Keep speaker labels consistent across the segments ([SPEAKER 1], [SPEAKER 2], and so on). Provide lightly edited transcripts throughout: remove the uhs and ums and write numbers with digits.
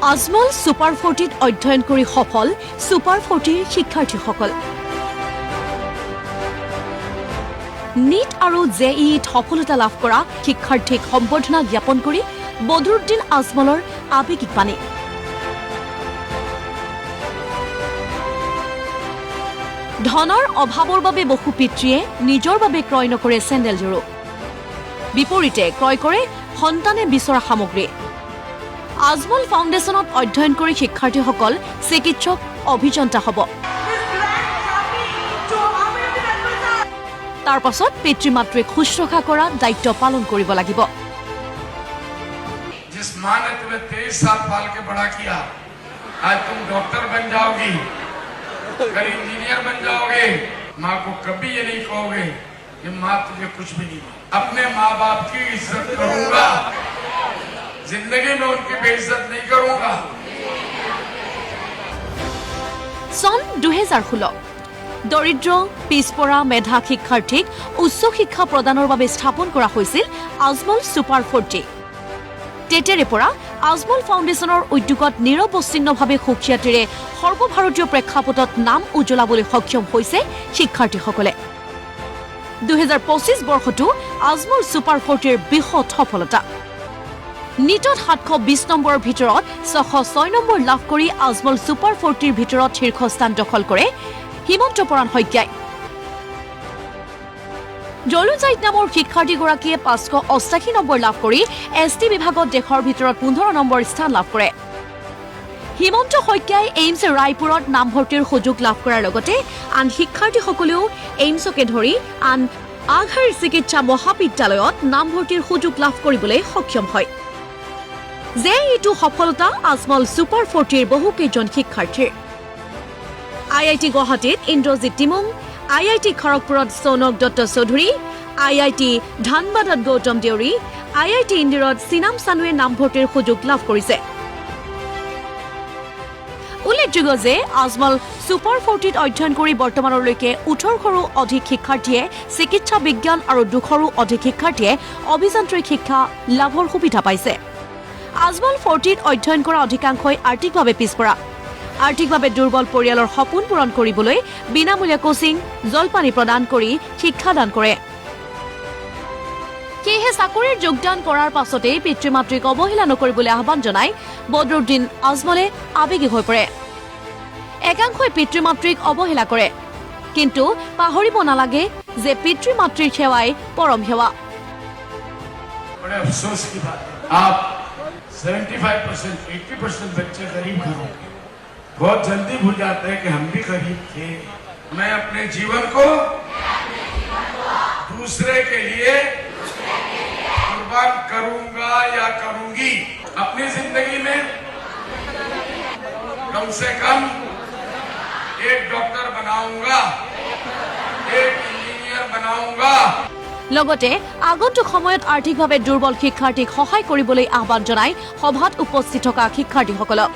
[SPEAKER 1] Ajmal super 40ত অধ্যয়ন কৰি সফল সুপাৰ 40ৰ শিক্ষাৰ্থীসকল। নীট আৰু জেইইত সফলতা লাভ কৰা শিক্ষাৰ্থীক সম্বৰ্ধনা জ্ঞাপন কৰি বদৰুদ্দিন আজমলৰ আৱেগিক বাণী। ধনৰ অভাৱৰ বাবে বহু পিতৃয়ে নিজৰ বাবে ক্ৰয় নকৰে চেণ্ডেলযোৰো, বিপৰীতে ক্ৰয় কৰে সন্তানে বিচৰা সামগ্ৰী। আজমল ফাউণ্ডেশ্যনত অধ্যয়ন কৰি শিক্ষাৰ্থীসকল চিকিৎসক, অভিযন্তা হ'ব। তাৰ পাছত পিতৃ মাতৃক শুশ্ৰূষা কৰা দায়িত্ব পালন কৰিব লাগিব।
[SPEAKER 2] जिस मां ने तुम्हें 23 साल पाल के बड़ा किया, आज तुम डॉक्टर बन जाओगी, कल इंजीनियर बन जाओगे, माँ को कभी ये नहीं कहोगे कि माँ तुझे कुछ भी नहीं। अपने माँ बाप की इज्जत करूंगा, जिंदगी में उनकी बेइज्जत नहीं करूंगा।
[SPEAKER 1] सन 2016 দৰিদ্ৰ পিছপৰা মেধা শিক্ষাৰ্থীক উচ্চ শিক্ষা প্ৰদানৰ বাবে স্থাপন কৰা হৈছিল আজমল সুপাৰ 40। তেতিয়াৰে পৰা আজমল ফাউণ্ডেশ্যনৰ উদ্যোগত নিৰৱচ্ছিন্নভাৱে সুখ্যাতিৰে সৰ্বভাৰতীয় প্ৰেক্ষাপটত নাম উজ্বলাবলৈ সক্ষম হৈছে শিক্ষাৰ্থীসকলে। 2025 বৰ্ষতো আজমল সুপাৰ 40ৰ বৃহৎ সফলতা। নীটত 720 নম্বৰৰ ভিতৰত 606 নম্বৰ লাভ কৰি আজমল সুপাৰ 40ৰ ভিতৰত শীৰ্ষস্থান দখল কৰে হিমন্ত পৰাণ শইকীয়াই। জলুজাইত নামৰ শিক্ষাৰ্থীগৰাকীয়ে 588 নম্বৰ লাভ কৰি ST বিভাগত দেশৰ ভিতৰত 15 নম্বৰ স্থান লাভ কৰে। হিমন্ত শইকীয়াই এইমছ ৰায়পুৰত নামভৰ্তিৰ সুযোগ লাভ কৰাৰ লগতে আন শিক্ষাৰ্থীসকলেও এইমছকে ধৰি আন আগশাৰীৰ চিকিৎসা মহাবিদ্যালয়ত নামভৰ্তিৰ সুযোগ লাভ কৰিবলৈ সক্ষম হয়। জেইইটো সফলতা আজমল সুপাৰ 40ৰ বহুকেইজন শিক্ষাৰ্থীৰ। IIT গুৱাহাটীত Indrajit Timung, IIT খড়গপুৰত Sounak Dutta Choudhury, IIT ধানবাদত Gautam Deori, IIT ইন্দিৰত চিনাম চানুৱে নামভৰ্তিৰ সুযোগ লাভ কৰিছে। উল্লেখযোগ্য যে আজমল সুপাৰ 40ত অধ্যয়ন কৰি বৰ্তমানলৈকে 18শৰো অধিক শিক্ষাৰ্থীয়ে চিকিৎসা বিজ্ঞান আৰু 200ৰো অধিক শিক্ষাৰ্থীয়ে অভিযান্ত্ৰিক শিক্ষা লাভৰ সুবিধা পাইছে। আজমল 40ত অধ্যয়ন কৰা অধিকাংশই আৰ্থিকভাৱে পিছপৰা। আৰ্থিকভাৱে দুৰ্বল পৰিয়ালৰ সপোন পূৰণ কৰিবলৈ বিনামূলীয়া কোচিং, জলপানী প্ৰদান কৰি শিক্ষাদান কৰে। সেয়েহে চাকৰিৰ যোগদান কৰাৰ পাছতেই পিতৃ মাতৃক অৱহেলা নকৰিবলৈ আহ্বান জনাই বদৰুদ্দিন আজমলে আৱেগিক হৈ পৰে। একাংশই পিতৃ মাতৃক অৱহেলা কৰে, কিন্তু পাহৰিব নালাগে যে পিতৃ মাতৃৰ সেৱাই পৰম সেৱা।
[SPEAKER 2] बड़े अफसोस की बात है, आप 75%, 80% बच्चे गरीब घरों के बहुत जल्दी भूल जाते हैं कि हम भी गरीब थे। मैं अपने जीवन को दूसरे के लिए कुर्बान करूंगा या करूंगी। अपनी जिंदगी में कम से कम एक डॉक्टर बनाऊंगा, एक इंजीनियर बनाऊंगा।
[SPEAKER 1] লগতে আগন্তুক সময়ত আৰ্থিকভাৱে দুৰ্বল শিক্ষাৰ্থীক সহায় কৰিবলৈ আহ্বান জনাই সভাত উপস্থিত থকা শিক্ষাৰ্থীসকলক।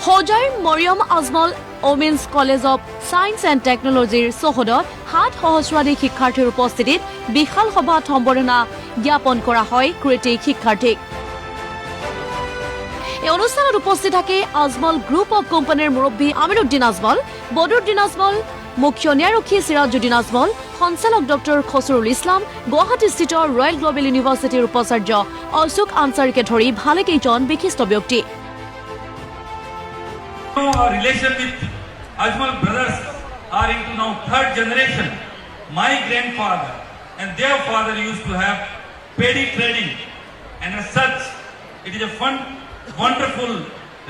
[SPEAKER 1] হোজাইৰ Mariam Ajmal women's college of science and টেকনলজিৰ চৌহদত 7 সহস্ৰাধিক শিক্ষাৰ্থীৰ উপস্থিতিত বিশাল সভাত সম্বৰ্ধনা জ্ঞাপন কৰা হয় কৃতি শিক্ষাৰ্থীক। এই অনুষ্ঠানত উপস্থিত থাকে আজমল গ্ৰুপ অৱ কোম্পানীৰ মুৰব্বী আমিৰুদ্দিন আজমল, বদৰুদ্দিন আজমল, মুখ্য ন্যায়াৰক্ষী চিৰাজুদ্দিন আজমল, সঞ্চালক ডক্টৰ খছৰুল ইছলাম, গুৱাহাটীস্থিত ৰয়েল গ্ল'বেল ইউনিভাৰ্চিটিৰ উপাচাৰ্য অশোক আনচাৰীকে ধৰি ভালেকেইজন বিশিষ্ট ব্যক্তি।
[SPEAKER 3] Our relation with Ajmal brothers are into now 3rd generation. My grandfather and their father used to have paddy trading, and as such, it is a fun, wonderful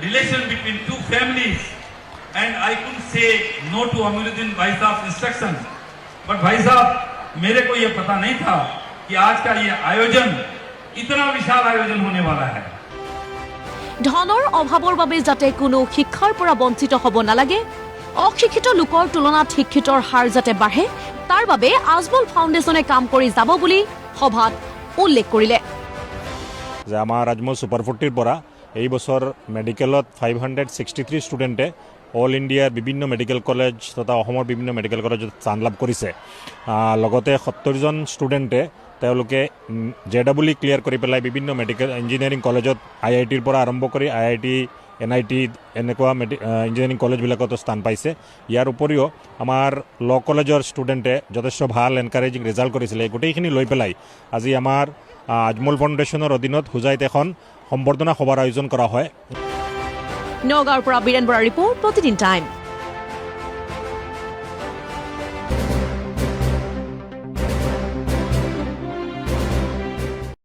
[SPEAKER 3] relation between two families. And I couldn't say no to Amiruddin Bhai Sahab's instructions. But Bhai Sahab, मेरे को ये पता नहीं था कि आज का ये आयोजन इतना विशाल आयोजन होने वाला है।
[SPEAKER 1] ধনৰ অভাৱৰ বাবে যাতে কোনো শিক্ষাৰ পৰা বঞ্চিত হ'ব নালাগে, অশিক্ষিত লোকৰ তুলনাত শিক্ষিতৰ হাৰ যাতে বাঢ়ে, তাৰ বাবে আজমল ফাউণ্ডেশ্যনে কাম কৰি যাব বুলি সভাত উল্লেখ কৰিলে।
[SPEAKER 4] যে আমাৰ আজমল সুপাৰ 40ৰ পৰা এই বছৰ মেডিকেলত 563 ষ্টুডেণ্টে অল ইণ্ডিয়াৰ বিভিন্ন মেডিকেল কলেজ তথা অসমৰ বিভিন্ন মেডিকেল কলেজত স্থান লাভ কৰিছে। লগতে 70জন ষ্টুডেণ্টে তেওঁলোকে JEE ক্লিয়াৰ কৰি পেলাই বিভিন্ন মেডিকেল ইঞ্জিনিয়াৰিং কলেজত IITৰ পৰা আৰম্ভ কৰি IIT NIT এনেকুৱা ইঞ্জিনিয়াৰিং কলেজবিলাকতো স্থান পাইছে। ইয়াৰ উপৰিও আমাৰ ল কলেজৰ ষ্টুডেণ্টে যথেষ্ট ভাল এনকাৰেজিং ৰিজাল্ট কৰিছিলে। গোটেইখিনি লৈ পেলাই আজি আমাৰ আজমল ফাউণ্ডেশ্যনৰ অধীনত হোজাইত এখন সম্বৰ্ধনা সভাৰ আয়োজন কৰা হয়।
[SPEAKER 1] নগাঁৱৰ পৰা বীৰেন বৰাৰ ৰিপৰ্ট, প্ৰতিদিন টাইম।